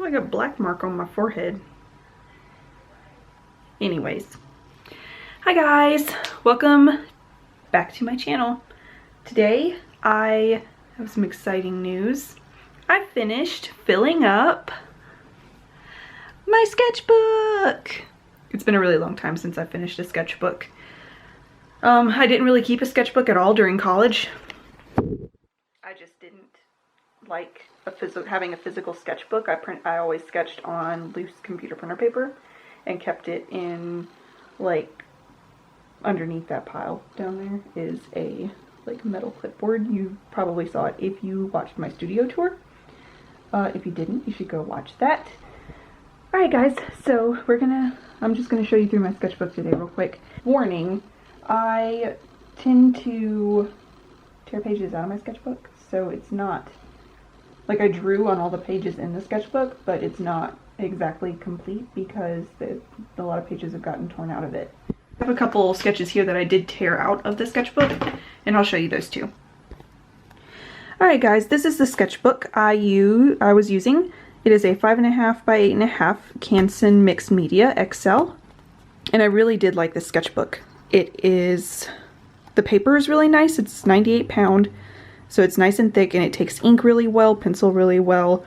Oh, I got a black mark on my forehead. Anyways. Hi guys, welcome back to my channel. Today I have some exciting news. I finished filling up my sketchbook. It's been a really long time since I finished a sketchbook. I didn't really keep a sketchbook at all during college. I just didn't like having a physical sketchbook. I always sketched on loose computer printer paper and kept it in, like, underneath that pile down there is a like metal clipboard. You probably saw it if you watched my studio tour. If you didn't, you should go watch that. Alright guys, so I'm just gonna show you through my sketchbook today real quick. Warning, I tend to tear pages out of my sketchbook, so it's not, like, I drew on all the pages in the sketchbook, but it's not exactly complete because a lot of pages have gotten torn out of it. I have a couple sketches here that I did tear out of the sketchbook, and I'll show you those too. Alright guys, this is the sketchbook I was using. It is a 5.5 by 8.5 Canson Mixed Media XL, and I really did like this sketchbook. The paper is really nice. It's 98 pound, so it's nice and thick, and it takes ink really well, pencil really well.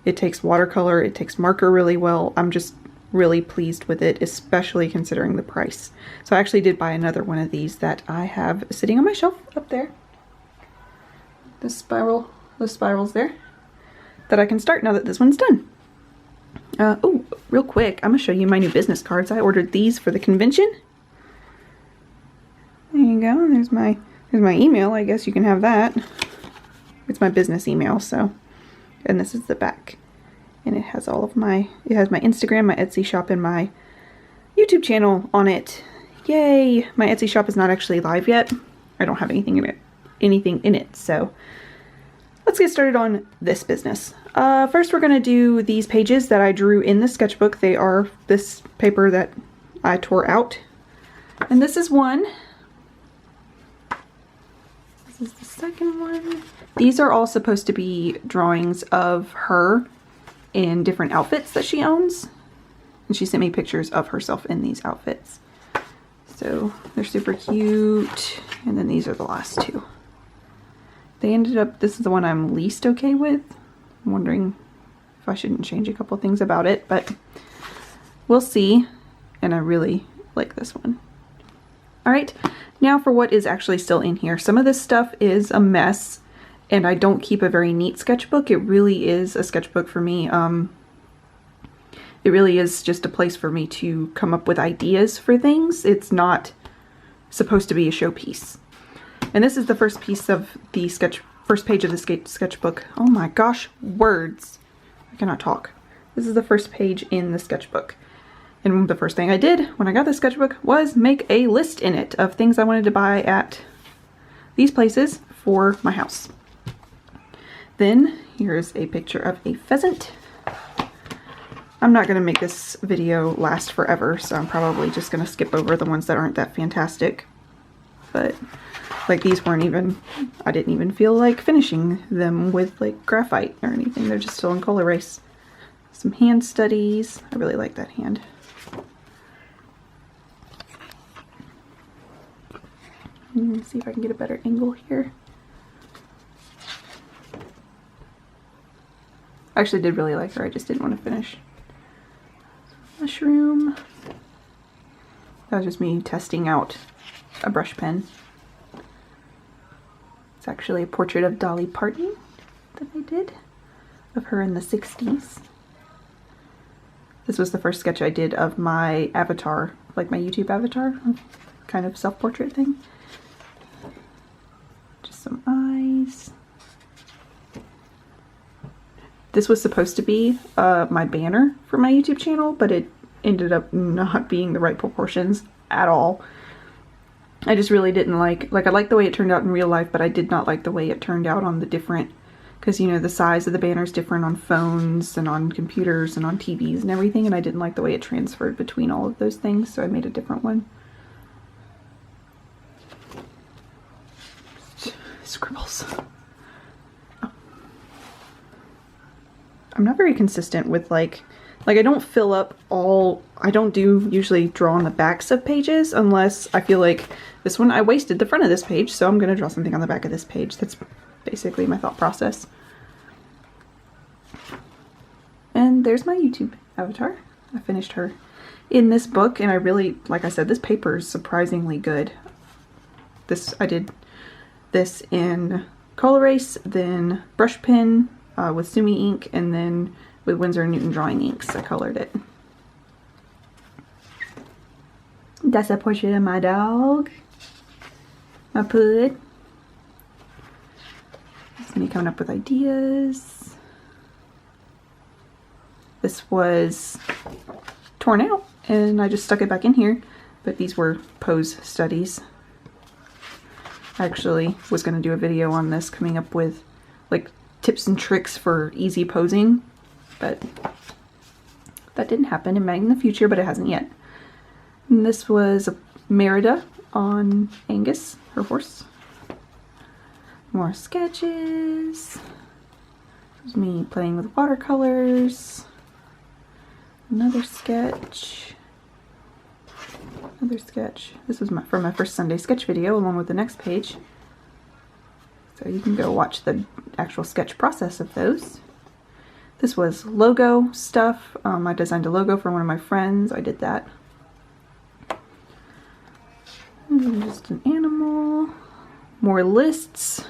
It takes watercolor, it takes marker really well. I'm just really pleased with it, especially considering the price. So I actually did buy another one of these that I have sitting on my shelf up there. The spirals there, that I can start now that this one's done. Oh, real quick, I'm gonna show you my new business cards. I ordered these for the convention. There you go. There's my email. I guess you can have that. It's my business email, so. And this is the back. And it has all of it has my Instagram, my Etsy shop, and my YouTube channel on it. Yay! My Etsy shop is not actually live yet. I don't have anything in it, so let's get started on this business. First we're gonna do these pages that I drew in the sketchbook. They are this paper that I tore out. And this is one. This is the second one. These are all supposed to be drawings of her in different outfits that she owns. And she sent me pictures of herself in these outfits. So they're super cute. And then these are the last two. This is the one I'm least okay with. I'm wondering if I shouldn't change a couple things about it, but we'll see. And I really like this one. Alright, now for what is actually still in here. Some of this stuff is a mess, and I don't keep a very neat sketchbook. It really is a sketchbook for me. It really is just a place for me to come up with ideas for things. It's not supposed to be a showpiece. And this is the first piece of the first page of the sketchbook. Oh my gosh, words. I cannot talk. This is the first page in the sketchbook. And the first thing I did when I got the sketchbook was make a list in it of things I wanted to buy at these places for my house. Then here's a picture of a pheasant. I'm not going to make this video last forever, so I'm probably just going to skip over the ones that aren't that fantastic. But like these weren't even, I didn't even feel like finishing them with like graphite or anything. They're just still in color erase. Some hand studies. I really like that hand. Let me see if I can get a better angle here. I actually did really like her, I just didn't want to finish. Mushroom. That was just me testing out a brush pen. It's actually a portrait of Dolly Parton that I did of her in the 60s. This was the first sketch I did of my avatar, like my YouTube avatar, kind of self-portrait thing. Just some eyes. This was supposed to be my banner for my YouTube channel, but it ended up not being the right proportions at all. I just really didn't like I liked the way it turned out in real life, but I did not like the way it turned out on the different, because you know the size of the banner is different on phones and on computers and on TVs and everything, and I didn't like the way it transferred between all of those things, so I made a different one. Scribbles. I'm not very consistent with like I don't fill up all, I don't do usually draw on the backs of pages unless I feel like this one I wasted the front of this page, so I'm gonna draw something on the back of this page. That's basically my thought process. And there's my YouTube avatar. I finished her in this book, and I really, like I said, this paper is surprisingly good. I did this in Color Ace, then brush pen with Sumi ink, and then with Winsor & Newton drawing inks I colored it. That's a portrait of my dog, my pud. That's me coming up with ideas. This was torn out and I just stuck it back in here, but these were pose studies. I actually was going to do a video on this, coming up with like tips and tricks for easy posing, but that didn't happen. It might in the future, but it hasn't yet. And this was Merida on Angus, her horse. More sketches. This was me playing with watercolors. Another sketch. Another sketch. This was from my first Sunday sketch video along with the next page. So you can go watch the actual sketch process of those. This was logo stuff. I designed a logo for one of my friends. I did that. And then just an animal. More lists.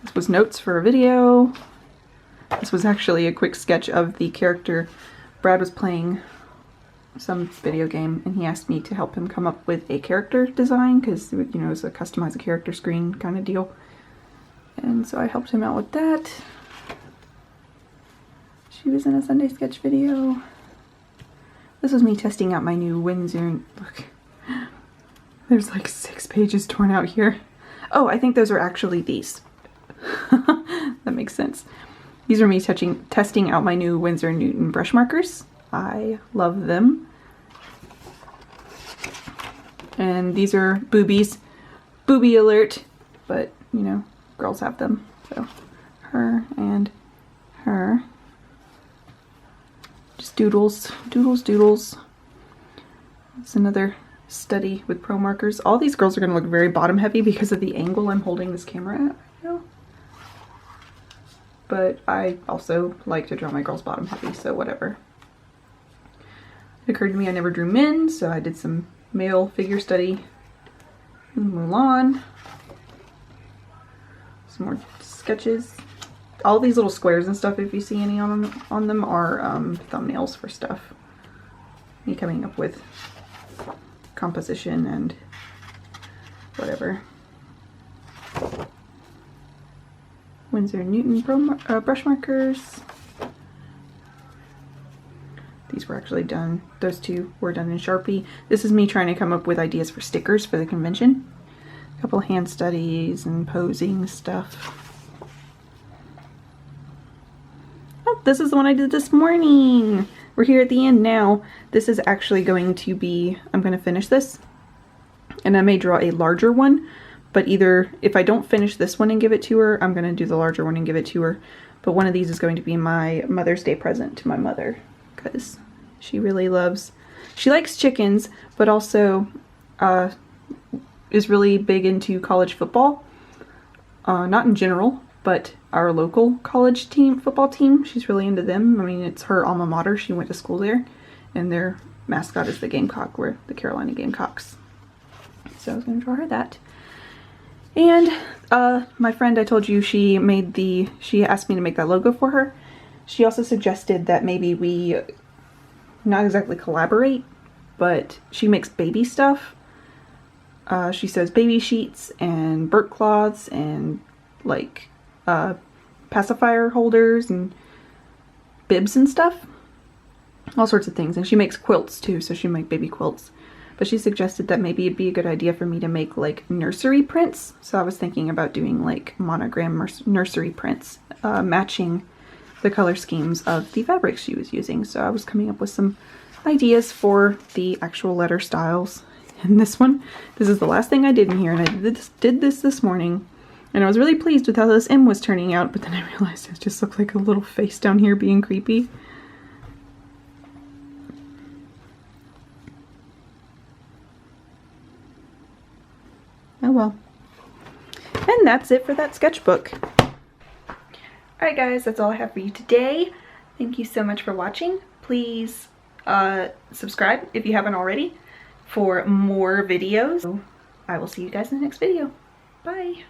This was notes for a video. This was actually a quick sketch of the character. Brad was playing some video game and he asked me to help him come up with a character design because, you know, it's a customize a character screen kind of deal. And so I helped him out with that. She was in a Sunday sketch video. This was me testing out my new Winsor. Look, there's like 6 pages torn out here. Oh, I think those are actually these. That makes sense. These are me testing out my new Winsor & Newton brush markers. I love them. And these are boobies. Booby alert. But, you know, girls have them. So, her and her. Just doodles. Doodles, doodles. It's another study with pro markers. All these girls are going to look very bottom heavy because of the angle I'm holding this camera at. You know? But I also like to draw my girls bottom heavy, so whatever. It occurred to me I never drew men, so I did some male figure study. Mulan. Some more sketches. All these little squares and stuff, if you see any on them are thumbnails for stuff. Me coming up with composition and whatever. Winsor & Newton brush markers. These were actually done, those two were done in Sharpie. This is me trying to come up with ideas for stickers for the convention. A couple hand studies and posing stuff. Oh, this is the one I did this morning. We're here at the end now. This is actually going to be, I'm going to finish this. And I may draw a larger one. But either, if I don't finish this one and give it to her, I'm going to do the larger one and give it to her. But one of these is going to be my Mother's Day present to my mother. Because she really loves, she likes chickens, but also is really big into college football. Not in general, but our local college team, football team, she's really into them. I mean, it's her alma mater. She went to school there. And their mascot is the Gamecock. We're the Carolina Gamecocks. So I was going to draw her that. And my friend, I told you, she asked me to make that logo for her. She also suggested that maybe we not exactly collaborate, but she makes baby stuff. She says baby sheets and burp cloths and like pacifier holders and bibs and stuff. All sorts of things. And she makes quilts too, so she makes baby quilts. But she suggested that maybe it'd be a good idea for me to make like nursery prints. So I was thinking about doing like monogram nursery prints, matching the color schemes of the fabrics she was using. So I was coming up with some ideas for the actual letter styles. And this one, this is the last thing I did in here, and I did this this morning. And I was really pleased with how this M was turning out, but then I realized it just looked like a little face down here being creepy. Oh well. And that's it for that sketchbook. Alright guys, that's all I have for you today. Thank you so much for watching. Please subscribe if you haven't already for more videos. I will see you guys in the next video. Bye!